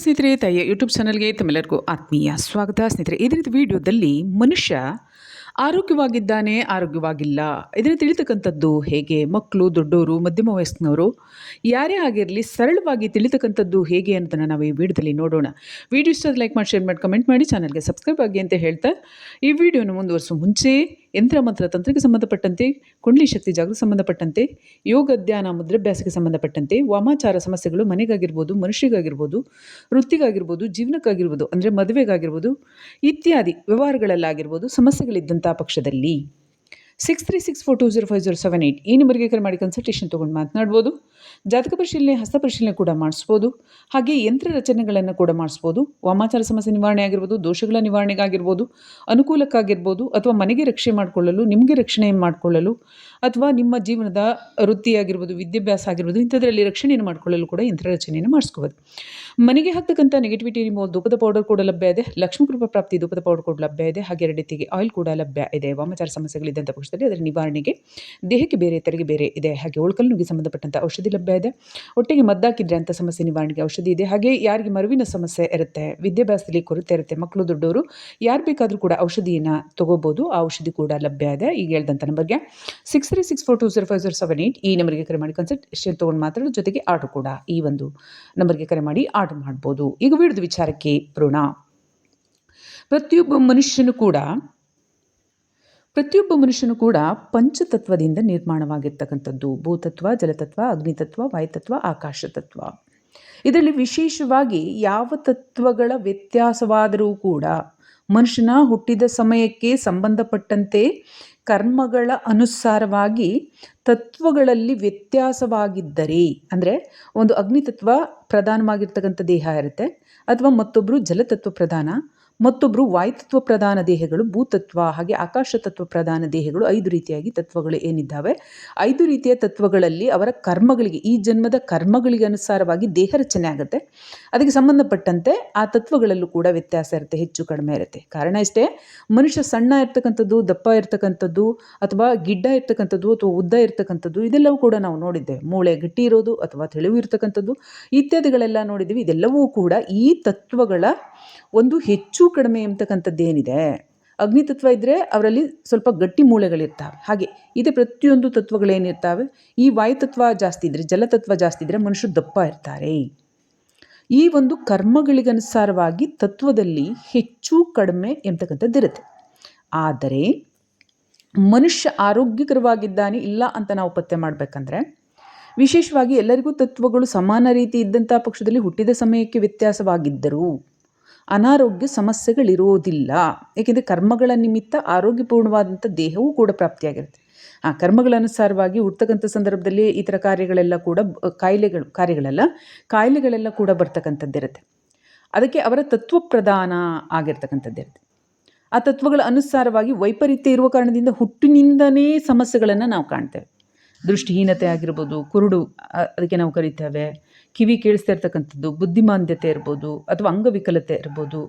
ಸ್ನೇಹಿತರೆ, ತಾಯಿಯ ಯೂಟ್ಯೂಬ್ ಚಾನಲ್ಗೆ ತಮ್ಮೆಲ್ಲರಿಗೂ ಆತ್ಮೀಯ ಸ್ವಾಗತ. ಸ್ನೇಹಿತರೆ, ಇದರ ವಿಡಿಯೋದಲ್ಲಿ ಮನುಷ್ಯ ಆರೋಗ್ಯವಾಗಿದ್ದಾನೆ, ಆರೋಗ್ಯವಾಗಿಲ್ಲ ಇದನ್ನು ತಿಳಿತಕ್ಕಂಥದ್ದು ಹೇಗೆ? ಮಕ್ಕಳು, ದೊಡ್ಡವರು, ಮಧ್ಯಮ ವಯಸ್ಸಿನವರು ಯಾರೇ ಆಗಿರಲಿ ಸರಳವಾಗಿ ತಿಳಿತಕ್ಕಂಥದ್ದು ಹೇಗೆ ಅನ್ನೋದನ್ನು ನಾವು ಈ ವಿಡಿಯೋದಲ್ಲಿ ನೋಡೋಣ. ವಿಡಿಯೋ ಇಷ್ಟ ಲೈಕ್ ಮಾಡಿ, ಶೇರ್ ಮಾಡಿ, ಕಮೆಂಟ್ ಮಾಡಿ, ಚಾನಲ್ಗೆ ಸಬ್ಸ್ಕ್ರೈಬ್ ಆಗಿ ಅಂತ ಹೇಳ್ತಾ ಈ ವಿಡಿಯೋನ ಮುಂದುವರಿಸುವ ಮುಂಚೆ ಯಂತ್ರ ಮಂತ್ರ ತಂತ್ರಕ್ಕೆ ಸಂಬಂಧಪಟ್ಟಂತೆ, ಕುಂಡಲಿ ಶಕ್ತಿ ಜಾಗೃತಿ ಸಂಬಂಧಪಟ್ಟಂತೆ, ಯೋಗ ಧ್ಯಾನ ಮುದ್ರಾಭ್ಯಾಸಕ್ಕೆ ಸಂಬಂಧಪಟ್ಟಂತೆ, ವಾಮಾಚಾರ ಸಮಸ್ಯೆಗಳು ಮನೆಗಾಗಿರ್ಬೋದು, ಮನುಷ್ಯಗಾಗಿರ್ಬೋದು, ವೃತ್ತಿಗಾಗಿರ್ಬೋದು, ಜೀವನಕ್ಕಾಗಿರ್ಬೋದು, ಅಂದರೆ ಮದುವೆಗಾಗಿರ್ಬೋದು ಇತ್ಯಾದಿ ವ್ಯವಹಾರಗಳಲ್ಲಾಗಿರ್ಬೋದು ಸಮಸ್ಯೆಗಳಿದ್ದಂಥ ಪಕ್ಷದಲ್ಲಿ 6364205078 ಈ ನಂಬರ್ಗೆ ಕರೆ ಮಾಡಿ ಕನ್ಸಲ್ಟೇಷನ್ ತೊಗೊಂಡು ಮಾತನಾಡ್ಬೋದು. ಜಾತಕ ಪರಿಶೀಲನೆ, ಹಸ್ತ ಪರಿಶೀಲನೆ ಕೂಡ ಮಾಡಿಸ್ಬೋದು. ಹಾಗೆ ಯಂತ್ರ ರಚನೆಗಳನ್ನು ಕೂಡ ಮಾಡಿಸ್ಬೋದು. ವಾಮಾಚಾರ ಸಮಸ್ಯೆ ನಿವಾರಣೆ ಆಗಿರ್ಬೋದು, ದೋಷಗಳ ನಿವಾರಣೆಗಾಗಿರ್ಬೋದು, ಅನುಕೂಲಕ್ಕಾಗಿರ್ಬೋದು, ಅಥವಾ ಮನೆಗೆ ರಕ್ಷಣೆ ಮಾಡಿಕೊಳ್ಳಲು, ನಿಮಗೆ ರಕ್ಷಣೆ ಮಾಡಿಕೊಳ್ಳಲು, ಅಥವಾ ನಿಮ್ಮ ಜೀವನದ ವೃತ್ತಿಯಾಗಿರ್ಬೋದು, ವಿದ್ಯಾಭ್ಯಾಸ ಆಗಿರ್ಬೋದು ಇಂಥದ್ರಲ್ಲಿ ರಕ್ಷಣೆಯನ್ನು ಮಾಡಿಕೊಳ್ಳಲು ಕೂಡ ಯಂತ್ರ ರಚನೆಯನ್ನು ಮಾಡಿಸ್ಕೋಬೋದು. ಮನೆಗೆ ಹಾಕ್ತಕ್ಕಂಥ ನೆಗೆಟಿವಿಟಿ ರಿಮೂವಲ್ ಧೂಪದ ಪೌಡರ್ ಕೂಡ ಲಭ್ಯ ಇದೆ. ಲಕ್ಷ್ಮೀ ಕೃಪಾ ಪ್ರಾಪ್ತಿ ಧೂಪದ ಪೌಡರ್ ಕೂಡ ಲಭ್ಯ ಇದೆ. ಹಾಗೆ 2 ರೀತಿಗೆ ಆಯಿಲ್ ಕೂಡ ಲಭ್ಯ ಇದೆ. ವಾಮಾಚಾರ ಸಮಸ್ಯೆಗಳಿದ್ದಂಥ ಪಕ್ಷದಲ್ಲಿ ಅದರ ನಿವಾರಣೆಗೆ ದೇಹಕ್ಕೆ ಬೇರೆ, ತೆರೆಗೆ ಬೇರೆ ಇದೆ. ಹಾಗೆ ಒಳಕಲ್ಲಿಗೆ ಸಂಬಂಧಪಟ್ಟಂಥ ಔಷಧಿ ಲಭ್ಯ ಇದೆ. ಹೊಟ್ಟೆಗೆ ಮದ್ದಾಕಿದ್ರೆ ಅಂಥ ಸಮಸ್ಯೆ ನಿವಾರಣೆಗೆ ಔಷಧಿ ಇದೆ. ಹಾಗೆ ಯಾರಿಗೆ ಮರುವಿನ ಸಮಸ್ಯೆ ಇರುತ್ತೆ, ವಿದ್ಯಾಭ್ಯಾಸದಲ್ಲಿ ಕೊರತೆ ಇರುತ್ತೆ, ಮಕ್ಕಳು ದೊಡ್ಡವರು ಯಾರು ಬೇಕಾದರೂ ಕೂಡ ಔಷಧಿಯನ್ನು ತಗೋಬೋದು. ಆ ಔಷಧಿ ಕೂಡ ಲಭ್ಯ ಇದೆ. ಈಗ ಹೇಳ್ದಂಥ ನಂಬರ್ಗೆ 6364205078 ಈ ನಂಬರ್ಗೆ ಕರೆ ಮಾಡಿ ಕನ್ಸಲ್ಟೇಷನ್ ತೊಗೊಂಡು ಮಾತಾಡೋ ಜೊತೆಗೆ ಆರ್ಡರ್ ಕೂಡ ಈ ಒಂದು ನಂಬರ್ಗೆ ಕರೆ ಮಾಡಿ ಆರ್ಡರ್ ಮಾಡ್ಬೋದು. ಈಗ ವಿಡಿಯೋದ ವಿಚಾರಕ್ಕೆ ಬರೋಣ. ಪ್ರತಿಯೊಬ್ಬ ಮನುಷ್ಯನು ಕೂಡ ಪಂಚತತ್ವದಿಂದ ನಿರ್ಮಾಣವಾಗಿರ್ತಕ್ಕಂಥದ್ದು. ಭೂತತ್ವ, ಜಲತತ್ವ, ಅಗ್ನಿತತ್ವ, ವಾಯುತತ್ವ, ಆಕಾಶತತ್ವ. ಇದರಲ್ಲಿ ವಿಶೇಷವಾಗಿ ಯಾವ ತತ್ವಗಳ ವ್ಯತ್ಯಾಸವಾದರೂ ಕೂಡ ಮನುಷ್ಯನ ಹುಟ್ಟಿದ ಸಮಯಕ್ಕೆ ಸಂಬಂಧಪಟ್ಟಂತೆ ಕರ್ಮಗಳ ಅನುಸಾರವಾಗಿ ತತ್ವಗಳಲ್ಲಿ ವ್ಯತ್ಯಾಸವಾಗಿದ್ದರೆ, ಅಂದರೆ ಒಂದು ಅಗ್ನಿತತ್ವ ಪ್ರಧಾನವಾಗಿರ್ತಕ್ಕಂಥ ದೇಹ ಇರುತ್ತೆ, ಅಥವಾ ಮತ್ತೊಬ್ಬರು ಜಲತತ್ವ ಪ್ರಧಾನ, ಮತ್ತೊಬ್ಬರು ವಾಯುತತ್ವ ಪ್ರಧಾನ ದೇಹಗಳು, ಭೂತತ್ವ ಹಾಗೆ ಆಕಾಶತತ್ವ ಪ್ರಧಾನ ದೇಹಗಳು. 5 ರೀತಿಯಾಗಿ ತತ್ವಗಳು ಏನಿದ್ದಾವೆ, 5 ರೀತಿಯ ತತ್ವಗಳಲ್ಲಿ ಅವರ ಕರ್ಮಗಳಿಗೆ, ಈ ಜನ್ಮದ ಕರ್ಮಗಳಿಗೆ ಅನುಸಾರವಾಗಿ ದೇಹ ರಚನೆ ಆಗುತ್ತೆ. ಅದಕ್ಕೆ ಸಂಬಂಧಪಟ್ಟಂತೆ ಆ ತತ್ವಗಳಲ್ಲೂ ಕೂಡ ವ್ಯತ್ಯಾಸ ಇರುತ್ತೆ, ಹೆಚ್ಚು ಕಡಿಮೆ ಇರುತ್ತೆ. ಕಾರಣ ಇಷ್ಟೇ, ಮನುಷ್ಯ ಸಣ್ಣ ಇರ್ತಕ್ಕಂಥದ್ದು, ದಪ್ಪ ಇರ್ತಕ್ಕಂಥದ್ದು, ಅಥವಾ ಗಿಡ್ಡ ಇರ್ತಕ್ಕಂಥದ್ದು, ಅಥವಾ ಉದ್ದ ಇರ್ತಕ್ಕಂಥದ್ದು ಇದೆಲ್ಲವೂ ಕೂಡ ನಾವು ನೋಡಿದ್ದೇವೆ. ಮೂಳೆ ಗಟ್ಟಿ ಇರೋದು ಅಥವಾ ತೆಳುವು ಇರ್ತಕ್ಕಂಥದ್ದು ಇತ್ಯಾದಿಗಳೆಲ್ಲ ನೋಡಿದ್ದೀವಿ. ಇದೆಲ್ಲವೂ ಕೂಡ ಈ ತತ್ವಗಳ ಒಂದು ಹೆಚ್ಚು ಕಡಿಮೆ ಎಂಬತಕ್ಕಂಥದ್ದೇನಿದೆ. ಅಗ್ನಿತತ್ವ ಇದ್ದರೆ ಅವರಲ್ಲಿ ಸ್ವಲ್ಪ ಗಟ್ಟಿ ಮೂಳೆಗಳಿರ್ತವೆ. ಹಾಗೆ ಇದೆ ಪ್ರತಿಯೊಂದು ತತ್ವಗಳೇನಿರ್ತವೆ. ಈ ವಾಯುತತ್ವ ಜಾಸ್ತಿ ಇದ್ದರೆ, ಜಲತತ್ವ ಜಾಸ್ತಿ ಇದ್ದರೆ ಮನುಷ್ಯರು ದಪ್ಪ ಇರ್ತಾರೆ. ಈ ಒಂದು ಕರ್ಮಗಳಿಗನುಸಾರವಾಗಿ ತತ್ವದಲ್ಲಿ ಹೆಚ್ಚು ಕಡಿಮೆ ಎಂಬತಕ್ಕಂಥದ್ದಿರುತ್ತೆ. ಆದರೆ ಮನುಷ್ಯ ಆರೋಗ್ಯಕರವಾಗಿದ್ದಾನೆ ಇಲ್ಲ ಅಂತ ನಾವು ಪತ್ತೆ ಮಾಡಬೇಕಂದ್ರೆ, ವಿಶೇಷವಾಗಿ ಎಲ್ಲರಿಗೂ ತತ್ವಗಳು ಸಮಾನ ರೀತಿ ಇದ್ದಂಥ ಪಕ್ಷದಲ್ಲಿ ಹುಟ್ಟಿದ ಸಮಯಕ್ಕೆ ವ್ಯತ್ಯಾಸವಾಗಿದ್ದರೂ ಅನಾರೋಗ್ಯ ಸಮಸ್ಯೆಗಳಿರೋದಿಲ್ಲ. ಏಕೆಂದರೆ ಕರ್ಮಗಳ ನಿಮಿತ್ತ ಆರೋಗ್ಯಪೂರ್ಣವಾದಂಥ ದೇಹವೂ ಕೂಡ ಪ್ರಾಪ್ತಿಯಾಗಿರುತ್ತೆ. ಆ ಕರ್ಮಗಳ ಅನುಸಾರವಾಗಿ ಹುಡ್ತಕ್ಕಂಥ ಸಂದರ್ಭದಲ್ಲಿ ಈ ಥರ ಕಾರ್ಯಗಳೆಲ್ಲ ಕೂಡ ಕಾಯಿಲೆಗಳೆಲ್ಲ ಕೂಡ ಬರ್ತಕ್ಕಂಥದ್ದಿರುತ್ತೆ. ಅದಕ್ಕೆ ಅವರ ತತ್ವ ಪ್ರಧಾನ ಆಗಿರ್ತಕ್ಕಂಥದ್ದಿರುತ್ತೆ. ಆ ತತ್ವಗಳ ಅನುಸಾರವಾಗಿ ವೈಪರೀತ್ಯ ಇರುವ ಕಾರಣದಿಂದ ಹುಟ್ಟಿನಿಂದನೇ ಸಮಸ್ಯೆಗಳನ್ನು ನಾವು ಕಾಣ್ತೇವೆ. ದೃಷ್ಟಿಹೀನತೆ ಆಗಿರ್ಬೋದು, ಕುರುಡು ಅದಕ್ಕೆ ನಾವು ಕರಿತೇವೆ, ಕಿವಿ ಕೇಳಿಸ್ತಾ ಇರ್ತಕ್ಕಂಥದ್ದು, ಬುದ್ಧಿಮಾಂದ್ಯತೆ ಇರ್ಬೋದು, ಅಥವಾ ಅಂಗವಿಕಲತೆ ಇರ್ಬೋದು,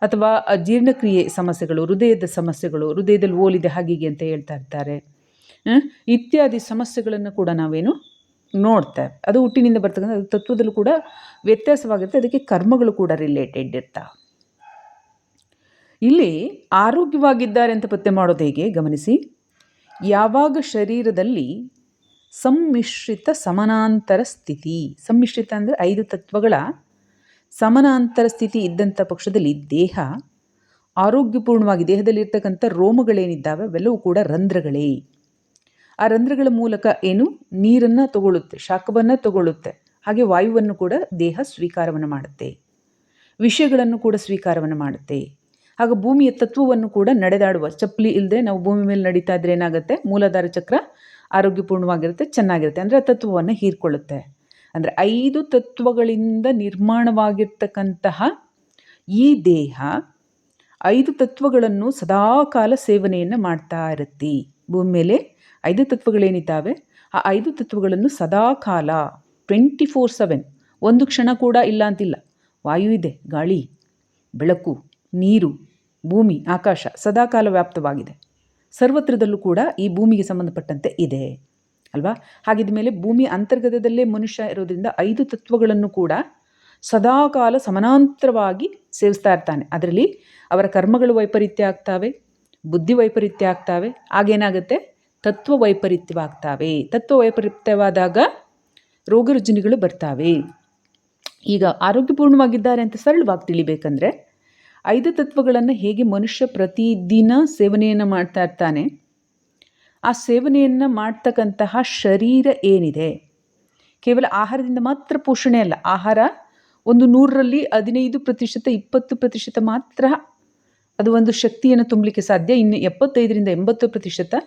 ಅಥವಾ ಜೀರ್ಣಕ್ರಿಯೆ ಸಮಸ್ಯೆಗಳು, ಹೃದಯದ ಸಮಸ್ಯೆಗಳು, ಹೃದಯದಲ್ಲಿ ಓಲಿದೆ ಹಾಗೀಗೆ ಅಂತ ಹೇಳ್ತಾ ಇರ್ತಾರೆ. ಇತ್ಯಾದಿ ಸಮಸ್ಯೆಗಳನ್ನು ಕೂಡ ನಾವೇನು ನೋಡ್ತೇವೆ. ಅದು ಹುಟ್ಟಿನಿಂದ ಬರ್ತಕ್ಕಂಥ ತತ್ವದಲ್ಲೂ ಕೂಡ ವ್ಯತ್ಯಾಸವಾಗಿರುತ್ತೆ. ಅದಕ್ಕೆ ಕರ್ಮಗಳು ಕೂಡ ರಿಲೇಟೆಡ್ ಇರ್ತಾವೆ. ಇಲ್ಲಿ ಆರೋಗ್ಯವಾಗಿದ್ದಾರೆ ಅಂತ ಪತ್ತೆ ಮಾಡೋದು ಹೇಗೆ ಗಮನಿಸಿ. ಯಾವಾಗ ಶರೀರದಲ್ಲಿ ಸಮ್ಮಿಶ್ರಿತ ಸಮಾನಾಂತರ ಸ್ಥಿತಿ, ಸಮ್ಮಿಶ್ರಿತ ಅಂದರೆ 5 ತತ್ವಗಳ ಸಮಾನಾಂತರ ಸ್ಥಿತಿ ಇದ್ದಂಥ ಪಕ್ಷದಲ್ಲಿ ದೇಹ ಆರೋಗ್ಯಪೂರ್ಣವಾಗಿ, ದೇಹದಲ್ಲಿರ್ತಕ್ಕಂಥ ರೋಮಗಳೇನಿದ್ದಾವೆ ಅವೆಲ್ಲವೂ ಕೂಡ ರಂಧ್ರಗಳೇ. ಆ ರಂಧ್ರಗಳ ಮೂಲಕ ಏನು ನೀರನ್ನು ತಗೊಳ್ಳುತ್ತೆ, ಶಾಖವನ್ನು ತಗೊಳ್ಳುತ್ತೆ, ಹಾಗೆ ವಾಯುವನ್ನು ಕೂಡ ದೇಹ ಸ್ವೀಕಾರವನ್ನು ಮಾಡುತ್ತೆ, ವಿಷಯಗಳನ್ನು ಕೂಡ ಸ್ವೀಕಾರವನ್ನು ಮಾಡುತ್ತೆ. ಹಾಗೆ ಭೂಮಿಯ ತತ್ವವನ್ನು ಕೂಡ ನಡೆದಾಡುವ, ಚಪ್ಪಲಿ ಇಲ್ಲದೆ ನಾವು ಭೂಮಿ ಮೇಲೆ ನಡೀತಾ ಇದ್ರೆ ಏನಾಗುತ್ತೆ, ಮೂಲಾಧಾರ ಚಕ್ರ ಆರೋಗ್ಯಪೂರ್ಣವಾಗಿರುತ್ತೆ, ಚೆನ್ನಾಗಿರುತ್ತೆ. ಅಂದರೆ ಆ ತತ್ವವನ್ನು ಹೀರ್ಕೊಳ್ಳುತ್ತೆ. ಅಂದರೆ 5 ತತ್ವಗಳಿಂದ ನಿರ್ಮಾಣವಾಗಿರ್ತಕ್ಕಂತಹ ಈ ದೇಹ 5 ತತ್ವಗಳನ್ನು ಸದಾಕಾಲ ಸೇವನೆಯನ್ನು ಮಾಡ್ತಾ ಇರುತ್ತೆ. ಭೂಮಿ ಮೇಲೆ 5 ತತ್ವಗಳೇನಿದ್ದಾವೆ ಆ 5 ತತ್ವಗಳನ್ನು ಸದಾಕಾಲ 24/7, ಒಂದು ಕ್ಷಣ ಕೂಡ ಇಲ್ಲ ಅಂತಿಲ್ಲ. ವಾಯು ಇದೆ, ಗಾಳಿ, ಬೆಳಕು, ನೀರು, ಭೂಮಿ, ಆಕಾಶ ಸದಾಕಾಲ ವ್ಯಾಪ್ತವಾಗಿದೆ. ಸರ್ವತ್ರದಲ್ಲೂ ಕೂಡ ಈ ಭೂಮಿಗೆ ಸಂಬಂಧಪಟ್ಟಂತೆ ಇದೆ ಅಲ್ವಾ. ಹಾಗಿದ ಮೇಲೆ ಭೂಮಿ ಅಂತರ್ಗತದಲ್ಲೇ ಮನುಷ್ಯ ಇರೋದ್ರಿಂದ 5 ತತ್ವಗಳನ್ನು ಕೂಡ ಸದಾಕಾಲ ಸಮಾನಾಂತರವಾಗಿ ಸೇವಿಸ್ತಾ ಇರ್ತಾನೆ. ಅದರಲ್ಲಿ ಅವರ ಕರ್ಮಗಳು ವೈಪರೀತ್ಯ ಆಗ್ತಾವೆ, ಬುದ್ಧಿ ವೈಪರೀತ್ಯ ಆಗ್ತಾವೆ, ಆಗೇನಾಗುತ್ತೆ, ತತ್ವ ವೈಪರೀತ್ಯವಾಗ್ತಾವೆ. ತತ್ವ ವೈಪರೀತ್ಯವಾದಾಗ ರೋಗ ರುಜಿನಗಳು ಬರ್ತಾವೆ. ಈಗ ಆರೋಗ್ಯಪೂರ್ಣವಾಗಿದ್ದಾರೆ ಅಂತ ಸರಳವಾಗಿ ತಿಳಿಬೇಕಂದ್ರೆ 5 ತತ್ವಗಳನ್ನು ಹೇಗೆ ಮನುಷ್ಯ ಪ್ರತಿದಿನ ಸೇವನೆಯನ್ನು ಮಾಡ್ತಾ ಇರ್ತಾನೆ, ಆ ಸೇವನೆಯನ್ನು ಮಾಡ್ತಕ್ಕಂತಹ ಶರೀರ ಏನಿದೆ, ಕೇವಲ ಆಹಾರದಿಂದ ಮಾತ್ರ ಪೋಷಣೆ ಅಲ್ಲ. ಆಹಾರ ಒಂದು 100ರಲ್ಲಿ 15%, 20% ಮಾತ್ರ ಅದು ಒಂದು ಶಕ್ತಿಯನ್ನು ತುಂಬಲಿಕ್ಕೆ ಸಾಧ್ಯ. ಇನ್ನು 75ರಿಂದ 80%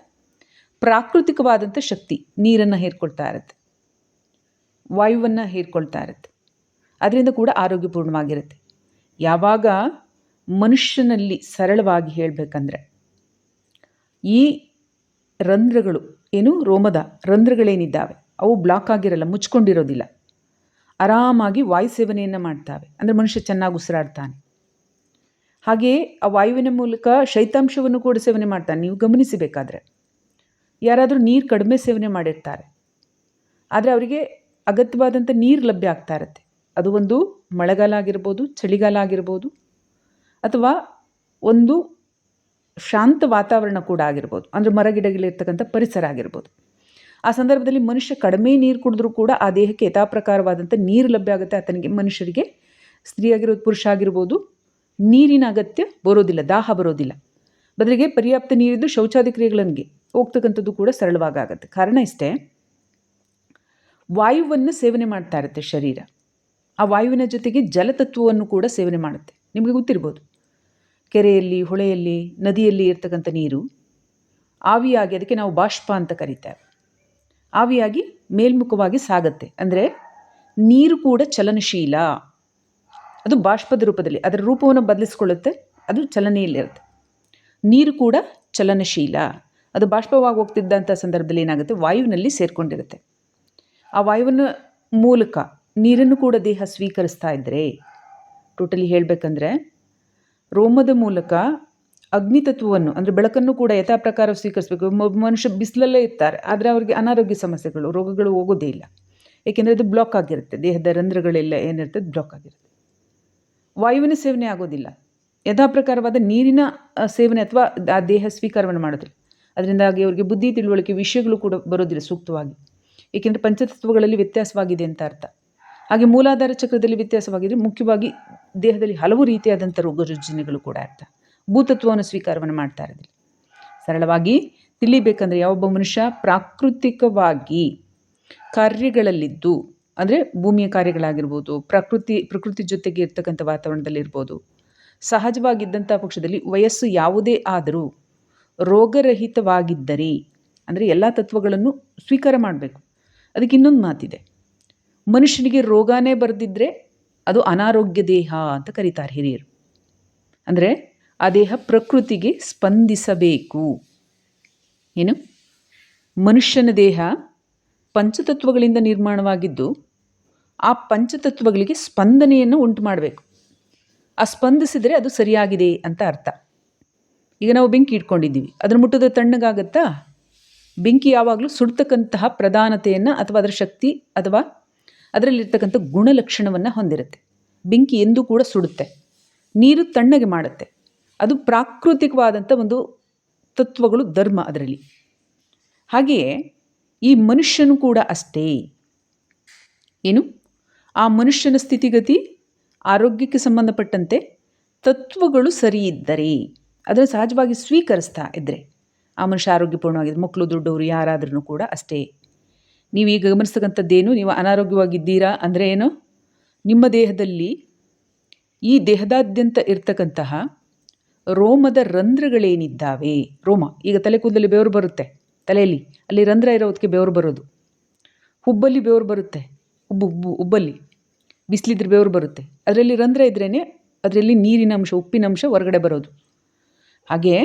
ಪ್ರಾಕೃತಿಕವಾದಂಥ ಶಕ್ತಿ ನೀರನ್ನು ಹೀರ್ಕೊಳ್ತಾ ಇರುತ್ತೆ, ವಾಯುವನ್ನು ಹೀರ್ಕೊಳ್ತಾ ಇರುತ್ತೆ. ಅದರಿಂದ ಕೂಡ ಆರೋಗ್ಯಪೂರ್ಣವಾಗಿರುತ್ತೆ. ಯಾವಾಗ ಮನುಷ್ಯನಲ್ಲಿ ಸರಳವಾಗಿ ಹೇಳಬೇಕಂದ್ರೆ ಈ ರಂಧ್ರಗಳು ಏನು, ರೋಮದ ರಂಧ್ರಗಳೇನಿದ್ದಾವೆ ಅವು ಬ್ಲಾಕ್ ಆಗಿರಲ್ಲ, ಮುಚ್ಕೊಂಡಿರೋದಿಲ್ಲ, ಆರಾಮಾಗಿ ವಾಯು ಸೇವನೆಯನ್ನು ಮಾಡ್ತಾವೆ. ಅಂದರೆ ಮನುಷ್ಯ ಚೆನ್ನಾಗಿ ಉಸಿರಾಡ್ತಾನೆ. ಹಾಗೆಯೇ ಆ ವಾಯುವಿನ ಮೂಲಕ ಶೈತಾಂಶವನ್ನು ಕೂಡ ಸೇವನೆ ಮಾಡ್ತಾನೆ. ನೀವು ಗಮನಿಸಬೇಕಾದ್ರೆ ಯಾರಾದರೂ ನೀರು ಕಡಿಮೆ ಸೇವನೆ ಮಾಡಿರ್ತಾರೆ, ಆದರೆ ಅವರಿಗೆ ಅಗತ್ಯವಾದಂಥ ನೀರು ಲಭ್ಯ ಆಗ್ತಾ ಇರುತ್ತೆ. ಅದು ಒಂದು ಮಳೆಗಾಲ ಆಗಿರ್ಬೋದು, ಚಳಿಗಾಲ ಆಗಿರ್ಬೋದು, ಅಥವಾ ಒಂದು ಶಾಂತ ವಾತಾವರಣ ಕೂಡ ಆಗಿರ್ಬೋದು, ಅಂದರೆ ಮರಗಿಡಗಳಿರ್ತಕ್ಕಂಥ ಪರಿಸರ ಆಗಿರ್ಬೋದು. ಆ ಸಂದರ್ಭದಲ್ಲಿ ಮನುಷ್ಯ ಕಡಿಮೆ ನೀರು ಕುಡಿದ್ರೂ ಕೂಡ ಆ ದೇಹಕ್ಕೆ ಯಥಾಪ್ರಕಾರವಾದಂಥ ನೀರು ಲಭ್ಯ ಆಗುತ್ತೆ. ಆತನಿಗೆ, ಮನುಷ್ಯರಿಗೆ, ಸ್ತ್ರೀ ಆಗಿರೋದು ಪುರುಷ ಆಗಿರ್ಬೋದು, ನೀರಿನ ಅಗತ್ಯ ಬರೋದಿಲ್ಲ, ದಾಹ ಬರೋದಿಲ್ಲ. ಬದಲಿಗೆ ಪರ್ಯಾಪ್ತ ನೀರಿದ್ದು ಶೌಚಾದಿ ಕ್ರಿಯೆಗಳಿಗೆ ಹೋಗ್ತಕ್ಕಂಥದ್ದು ಕೂಡ ಸರಳವಾಗುತ್ತೆ. ಕಾರಣ ಇಷ್ಟೇ, ವಾಯುವನ್ನು ಸೇವನೆ ಮಾಡ್ತಾ ಇರುತ್ತೆ ಶರೀರ. ಆ ವಾಯುವಿನ ಜೊತೆಗೆ ಜಲತತ್ವವನ್ನು ಕೂಡ ಸೇವನೆ ಮಾಡುತ್ತೆ. ನಿಮಗೆ ಗೊತ್ತಿರ್ಬೋದು, ಕೆರೆಯಲ್ಲಿ, ಹೊಳೆಯಲ್ಲಿ, ನದಿಯಲ್ಲಿ ಇರ್ತಕ್ಕಂಥ ನೀರು ಆವಿಯಾಗಿ, ಅದಕ್ಕೆ ನಾವು ಬಾಷ್ಪ ಅಂತ ಕರೀತೇವೆ, ಆವಿಯಾಗಿ ಮೇಲ್ಮುಖವಾಗಿ ಸಾಗತ್ತೆ. ಅಂದರೆ ನೀರು ಕೂಡ ಚಲನಶೀಲ, ಅದು ಬಾಷ್ಪದ ರೂಪದಲ್ಲಿ ಅದರ ರೂಪವನ್ನು ಬದಲಿಸ್ಕೊಳ್ಳುತ್ತೆ, ಅದು ಚಲನೆಯಲ್ಲಿರುತ್ತೆ. ನೀರು ಕೂಡ ಚಲನಶೀಲ, ಅದು ಬಾಷ್ಪವಾಗಿ ಹೋಗ್ತಿದ್ದಂಥ ಸಂದರ್ಭದಲ್ಲಿ ಏನಾಗುತ್ತೆ, ವಾಯುವಿನಲ್ಲಿ ಸೇರಿಕೊಂಡಿರುತ್ತೆ. ಆ ವಾಯುವಿನ ಮೂಲಕ ನೀರನ್ನು ಕೂಡ ದೇಹ ಸ್ವೀಕರಿಸ್ತಾ ಇದ್ದರೆ, ಟೋಟಲಿ ಹೇಳಬೇಕಂದ್ರೆ ರೋಮದ ಮೂಲಕ ಅಗ್ನಿತತ್ವವನ್ನು, ಅಂದರೆ ಬೆಳಕನ್ನು ಕೂಡ ಯಥಾ ಪ್ರಕಾರ ಸ್ವೀಕರಿಸಬೇಕು. ಮನುಷ್ಯ ಬಿಸಿಲಲ್ಲೇ ಇರ್ತಾರೆ, ಆದರೆ ಅವರಿಗೆ ಅನಾರೋಗ್ಯ ಸಮಸ್ಯೆಗಳು, ರೋಗಗಳು ಹೋಗೋದೇ ಇಲ್ಲ. ಏಕೆಂದರೆ ಅದು ಬ್ಲಾಕ್ ಆಗಿರುತ್ತೆ, ದೇಹದ ರಂಧ್ರಗಳೆಲ್ಲ ಏನಿರ್ತದೆ ಬ್ಲಾಕ್ ಆಗಿರುತ್ತೆ. ವಾಯುವಿನ ಸೇವನೆ ಆಗೋದಿಲ್ಲ, ಯಥಾ ಪ್ರಕಾರವಾದ ನೀರಿನ ಸೇವನೆ ಅಥವಾ ಆ ದೇಹ ಸ್ವೀಕಾರವನ್ನು ಮಾಡೋದಿಲ್ಲ. ಅದರಿಂದಾಗಿ ಅವರಿಗೆ ಬುದ್ಧಿ ತಿಳುವಳಿಕೆ ವಿಷಯಗಳು ಕೂಡ ಬರೋದಿಲ್ಲ ಸೂಕ್ತವಾಗಿ. ಏಕೆಂದರೆ ಪಂಚತತ್ವಗಳಲ್ಲಿ ವ್ಯತ್ಯಾಸವಾಗಿದೆ ಅಂತ ಅರ್ಥ. ಹಾಗೆ ಮೂಲಾಧಾರ ಚಕ್ರದಲ್ಲಿ ವ್ಯತ್ಯಾಸವಾಗಿದೆ. ಮುಖ್ಯವಾಗಿ ದೇಹದಲ್ಲಿ ಹಲವು ರೀತಿಯಾದಂಥ ರೋಗ ರುಜಿನಗಳು ಕೂಡ ಅರ್ಥ. ಭೂತತ್ವವನ್ನು ಸ್ವೀಕಾರವನ್ನು ಮಾಡ್ತಾ ಇರೋದಿಲ್ಲ. ಸರಳವಾಗಿ ತಿಳಿಬೇಕಂದ್ರೆ ಯಾವೊಬ್ಬ ಮನುಷ್ಯ ಪ್ರಾಕೃತಿಕವಾಗಿ ಕಾರ್ಯಗಳಲ್ಲಿದ್ದು, ಅಂದರೆ ಭೂಮಿಯ ಕಾರ್ಯಗಳಾಗಿರ್ಬೋದು, ಪ್ರಕೃತಿ ಜೊತೆಗೆ ಇರ್ತಕ್ಕಂಥ ವಾತಾವರಣದಲ್ಲಿರ್ಬೋದು, ಸಹಜವಾಗಿದ್ದಂಥ ಪಕ್ಷದಲ್ಲಿ ವಯಸ್ಸು ಯಾವುದೇ ಆದರೂ ರೋಗರಹಿತವಾಗಿದ್ದರೆ, ಅಂದರೆ ಎಲ್ಲ ತತ್ವಗಳನ್ನು ಸ್ವೀಕಾರ ಮಾಡಬೇಕು. ಅದಕ್ಕೆ ಇನ್ನೊಂದು ಮಾತಿದೆ, ಮನುಷ್ಯನಿಗೆ ರೋಗನೇ ಬರೆದಿದ್ದರೆ ಅದು ಅನಾರೋಗ್ಯ ದೇಹ ಅಂತ ಕರೀತಾರೆ ಹಿರಿಯರು. ಅಂದರೆ ಆ ದೇಹ ಪ್ರಕೃತಿಗೆ ಸ್ಪಂದಿಸಬೇಕು. ಏನು, ಮನುಷ್ಯನ ದೇಹ ಪಂಚತತ್ವಗಳಿಂದ ನಿರ್ಮಾಣವಾಗಿದ್ದು, ಆ ಪಂಚತತ್ವಗಳಿಗೆ ಸ್ಪಂದನೆಯನ್ನು ಉಂಟು ಮಾಡಬೇಕು. ಆ ಸ್ಪಂದಿಸಿದರೆ ಅದು ಸರಿಯಾಗಿದೆ ಅಂತ ಅರ್ಥ. ಈಗ ನಾವು ಬೆಂಕಿ ಇಟ್ಕೊಂಡಿದ್ದೀವಿ, ಅದನ್ನು ಮುಟ್ಟೋದು ತಣ್ಣಗಾಗತ್ತಾ? ಬೆಂಕಿ ಯಾವಾಗಲೂ ಸುಡ್ತಕ್ಕಂತಹ ಪ್ರಧಾನತೆಯನ್ನು ಅಥವಾ ಅದರ ಶಕ್ತಿ ಅಥವಾ ಅದರಲ್ಲಿರ್ತಕ್ಕಂಥ ಗುಣಲಕ್ಷಣವನ್ನು ಹೊಂದಿರುತ್ತೆ. ಬೆಂಕಿ ಎಂದೂ ಕೂಡ ಸುಡುತ್ತೆ, ನೀರು ತಣ್ಣಗೆ ಮಾಡುತ್ತೆ. ಅದು ಪ್ರಾಕೃತಿಕವಾದಂಥ ಒಂದು ತತ್ವಗಳು, ಧರ್ಮ ಅದರಲ್ಲಿ. ಹಾಗೆಯೇ ಈ ಮನುಷ್ಯನು ಕೂಡ ಅಷ್ಟೇ. ಏನು, ಆ ಮನುಷ್ಯನ ಸ್ಥಿತಿಗತಿ ಆರೋಗ್ಯಕ್ಕೆ ಸಂಬಂಧಪಟ್ಟಂತೆ ತತ್ವಗಳು ಸರಿ ಇದ್ದರೆ, ಅದನ್ನು ಸಹಜವಾಗಿ ಸ್ವೀಕರಿಸ್ತಾ ಇದ್ದರೆ ಆ ಮನುಷ್ಯ ಆರೋಗ್ಯಪೂರ್ಣವಾಗಿದೆ. ಮಕ್ಕಳು, ದೊಡ್ಡವರು ಯಾರಾದ್ರೂ ಕೂಡ ಅಷ್ಟೇ. ನೀವೀಗ ಗಮನಿಸ್ತಕ್ಕಂಥದ್ದೇನು, ನೀವು ಅನಾರೋಗ್ಯವಾಗಿದ್ದೀರಾ ಅಂದರೆ ಏನು, ನಿಮ್ಮ ದೇಹದಲ್ಲಿ ಈ ದೇಹದಾದ್ಯಂತ ಇರ್ತಕ್ಕಂತಹ ರೋಮದ ರಂಧ್ರಗಳೇನಿದ್ದಾವೆ, ರೋಮ, ಈಗ ತಲೆ ಕೂದಲಲ್ಲಿ ಬೆವರು ಬರುತ್ತೆ, ತಲೆಯಲ್ಲಿ ಅಲ್ಲಿ ರಂಧ್ರ ಇರೋದಕ್ಕೆ ಬೆವರು ಬರೋದು. ಹುಬ್ಬಲ್ಲಿ ಬೆವರು ಬರುತ್ತೆ, ಉಬ್ಬಲ್ಲಿ ಬಿಸಿಲಿದ್ರೆ ಬೆವರು ಬರುತ್ತೆ. ಅದರಲ್ಲಿ ರಂಧ್ರ ಇದ್ರೇ ಅದರಲ್ಲಿ ನೀರಿನ ಅಂಶ, ಉಪ್ಪಿನ ಅಂಶ ಹೊರಗಡೆ ಬರೋದು. ಹಾಗೆಯೇ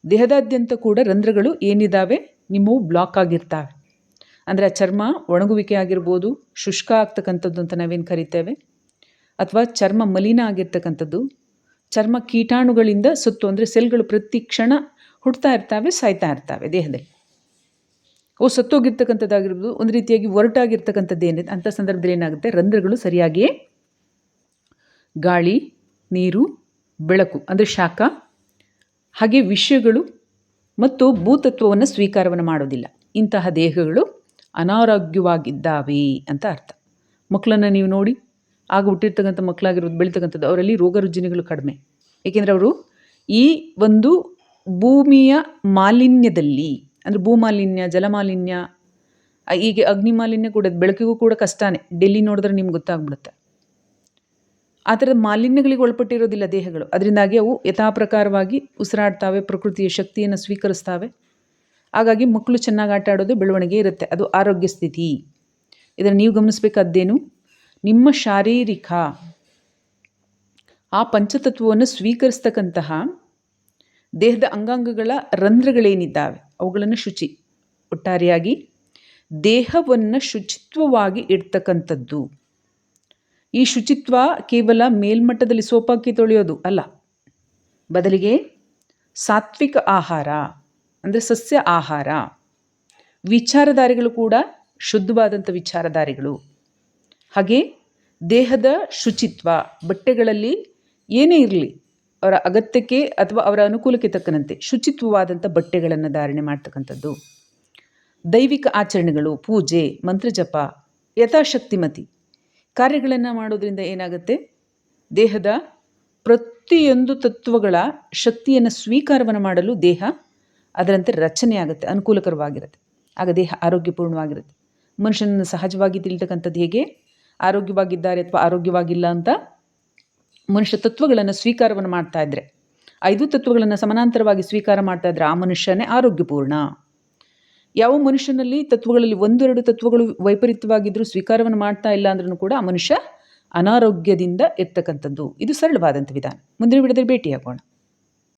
ದೇಹದಾದ್ಯಂತ ಕೂಡ ರಂಧ್ರಗಳು ಏನಿದ್ದಾವೆ ನಿಮ್ಮವು ಬ್ಲಾಕ್ ಆಗಿರ್ತಾವೆ. ಅಂದರೆ ಆ ಚರ್ಮ ಒಣಗುವಿಕೆ ಆಗಿರ್ಬೋದು, ಶುಷ್ಕ ಆಗ್ತಕ್ಕಂಥದ್ದು ಅಂತ ನಾವೇನು ಕರಿತೇವೆ, ಅಥವಾ ಚರ್ಮ ಮಲಿನ ಆಗಿರ್ತಕ್ಕಂಥದ್ದು, ಚರ್ಮ ಕೀಟಾಣುಗಳಿಂದ ಸುತ್ತು, ಅಂದರೆ ಸೆಲ್ಗಳು ಪ್ರತಿ ಕ್ಷಣ ಹುಡ್ತಾ ಇರ್ತವೆ, ಸಾಯ್ತಾ ಇರ್ತವೆ ದೇಹದಲ್ಲಿ. ಅವು ಸತ್ತೋಗಿರ್ತಕ್ಕಂಥದ್ದಾಗಿರ್ಬೋದು, ಒಂದು ರೀತಿಯಾಗಿ ಒರಟಾಗಿರ್ತಕ್ಕಂಥದ್ದು ಏನಿದೆ ಅಂಥ ಸಂದರ್ಭದಲ್ಲಿ ಏನಾಗುತ್ತೆ, ರಂಧ್ರಗಳು ಸರಿಯಾಗಿಯೇ ಗಾಳಿ, ನೀರು, ಬೆಳಕು ಅಂದರೆ ಶಾಖ, ಹಾಗೆ ವಿಷಯಗಳು ಮತ್ತು ಭೂತತ್ವವನ್ನು ಸ್ವೀಕಾರವನ್ನು ಮಾಡೋದಿಲ್ಲ. ಇಂತಹ ದೇಹಗಳು ಅನಾರೋಗ್ಯವಾಗಿದ್ದಾವೆ ಅಂತ ಅರ್ಥ. ಮಕ್ಕಳನ್ನು ನೀವು ನೋಡಿ, ಆಗ ಹುಟ್ಟಿರ್ತಕ್ಕಂಥ ಮಕ್ಕಳಾಗಿರೋದು, ಬೆಳೀತಕ್ಕಂಥದ್ದು, ಅವರಲ್ಲಿ ರೋಗ ರುಜಿನಗಳು ಕಡಿಮೆ. ಏಕೆಂದರೆ ಅವರು ಈ ಒಂದು ಭೂಮಿಯ ಮಾಲಿನ್ಯದಲ್ಲಿ, ಅಂದರೆ ಭೂಮಾಲಿನ್ಯ, ಜಲಮಾಲಿನ್ಯ, ಹೀಗೆ ಅಗ್ನಿ ಮಾಲಿನ್ಯ ಕೂಡ, ಬೆಳಕಿಗೂ ಕೂಡ ಕಷ್ಟನೇ. ಡೆಲ್ಲಿ ನೋಡಿದ್ರೆ ನಿಮ್ಗೆ ಗೊತ್ತಾಗ್ಬಿಡುತ್ತೆ. ಆ ಥರದ ಮಾಲಿನ್ಯಗಳಿಗೆ ಒಳಪಟ್ಟಿರೋದಿಲ್ಲ ದೇಹಗಳು. ಅದರಿಂದಾಗಿ ಅವು ಯಥಾಪ್ರಕಾರವಾಗಿ ಉಸಿರಾಡ್ತಾವೆ, ಪ್ರಕೃತಿಯ ಶಕ್ತಿಯನ್ನು ಸ್ವೀಕರಿಸ್ತಾವೆ. ಹಾಗಾಗಿ ಮಕ್ಕಳು ಚೆನ್ನಾಗಿ ಆಟ ಆಡೋದು, ಬೆಳವಣಿಗೆ ಇರುತ್ತೆ. ಅದು ಆರೋಗ್ಯ ಸ್ಥಿತಿ. ಇದನ್ನು ನೀವು ಗಮನಿಸಬೇಕಾದ್ದೇನು, ನಿಮ್ಮ ಶಾರೀರಿಕ ಆ ಪಂಚತತ್ವವನ್ನು ಸ್ವೀಕರಿಸ್ತಕ್ಕಂತಹ ದೇಹದ ಅಂಗಾಂಗಗಳ ರಂಧ್ರಗಳೇನಿದ್ದಾವೆ ಅವುಗಳನ್ನು ಒಟ್ಟಾರೆಯಾಗಿ ದೇಹವನ್ನು ಶುಚಿತ್ವವಾಗಿ ಇಡ್ತಕ್ಕಂಥದ್ದು. ಈ ಶುಚಿತ್ವ ಕೇವಲ ಮೇಲ್ಮಟ್ಟದಲ್ಲಿ ಸೋಪಾಕಿ ತೊಳೆಯೋದು ಅಲ್ಲ, ಬದಲಿಗೆ ಸಾತ್ವಿಕ ಆಹಾರ ಅಂದರೆ ಸಸ್ಯ ಆಹಾರ, ವಿಚಾರಧಾರೆಗಳು ಕೂಡ ಶುದ್ಧವಾದಂಥ ವಿಚಾರಧಾರೆಗಳು, ಹಾಗೆ ದೇಹದ ಶುಚಿತ್ವ, ಬಟ್ಟೆಗಳಲ್ಲಿ ಏನೇ ಇರಲಿ ಅವರ ಅಗತ್ಯಕ್ಕೆ ಅಥವಾ ಅವರ ಅನುಕೂಲಕ್ಕೆ ತಕ್ಕಂತೆ ಶುಚಿತ್ವವಾದಂಥ ಬಟ್ಟೆಗಳನ್ನು ಧಾರಣೆ ಮಾಡ್ತಕ್ಕಂಥದ್ದು, ದೈವಿಕ ಆಚರಣೆಗಳು, ಪೂಜೆ, ಮಂತ್ರಜಪ, ಯಥಾಶಕ್ತಿಮತಿ ಕಾರ್ಯಗಳನ್ನು ಮಾಡೋದ್ರಿಂದ ಏನಾಗುತ್ತೆ, ದೇಹದ ಪ್ರತಿಯೊಂದು ತತ್ವಗಳ ಶಕ್ತಿಯನ್ನು ಸ್ವೀಕಾರವನ್ನು ಮಾಡಲು ದೇಹ ಅದರಂತೆ ರಚನೆ ಆಗುತ್ತೆ, ಅನುಕೂಲಕರವಾಗಿರುತ್ತೆ. ಆಗ ದೇಹ ಆರೋಗ್ಯಪೂರ್ಣವಾಗಿರುತ್ತೆ. ಮನುಷ್ಯನನ್ನು ಸಹಜವಾಗಿ ತಿಳಿತಕ್ಕಂಥದ್ದು ಹೇಗೆ ಆರೋಗ್ಯವಾಗಿದ್ದಾರೆ ಅಥವಾ ಆರೋಗ್ಯವಾಗಿಲ್ಲ ಅಂತ, ಮನುಷ್ಯ ತತ್ವಗಳನ್ನು ಸ್ವೀಕಾರವನ್ನು ಮಾಡ್ತಾ ಇದ್ದರೆ, 5 ತತ್ವಗಳನ್ನು ಸಮಾನಾಂತರವಾಗಿ ಸ್ವೀಕಾರ ಮಾಡ್ತಾ ಇದ್ದರೆ ಆ ಮನುಷ್ಯನೇ ಆರೋಗ್ಯಪೂರ್ಣ. ಯಾವ ಮನುಷ್ಯನಲ್ಲಿ ತತ್ವಗಳಲ್ಲಿ 1-2 ತತ್ವಗಳು ವೈಪರೀತ್ಯವಾಗಿದ್ದರೂ ಸ್ವೀಕಾರವನ್ನು ಮಾಡ್ತಾ ಇಲ್ಲ ಅಂದ್ರೂ ಕೂಡ ಆ ಮನುಷ್ಯ ಅನಾರೋಗ್ಯದಿಂದ ಇರ್ತಕ್ಕಂಥದ್ದು. ಇದು ಸರಳವಾದಂಥ ವಿಧಾನ. ಮುಂದಿನ ವಿಡಿಯೋದಲ್ಲಿ ಭೇಟಿಯಾಗೋಣ.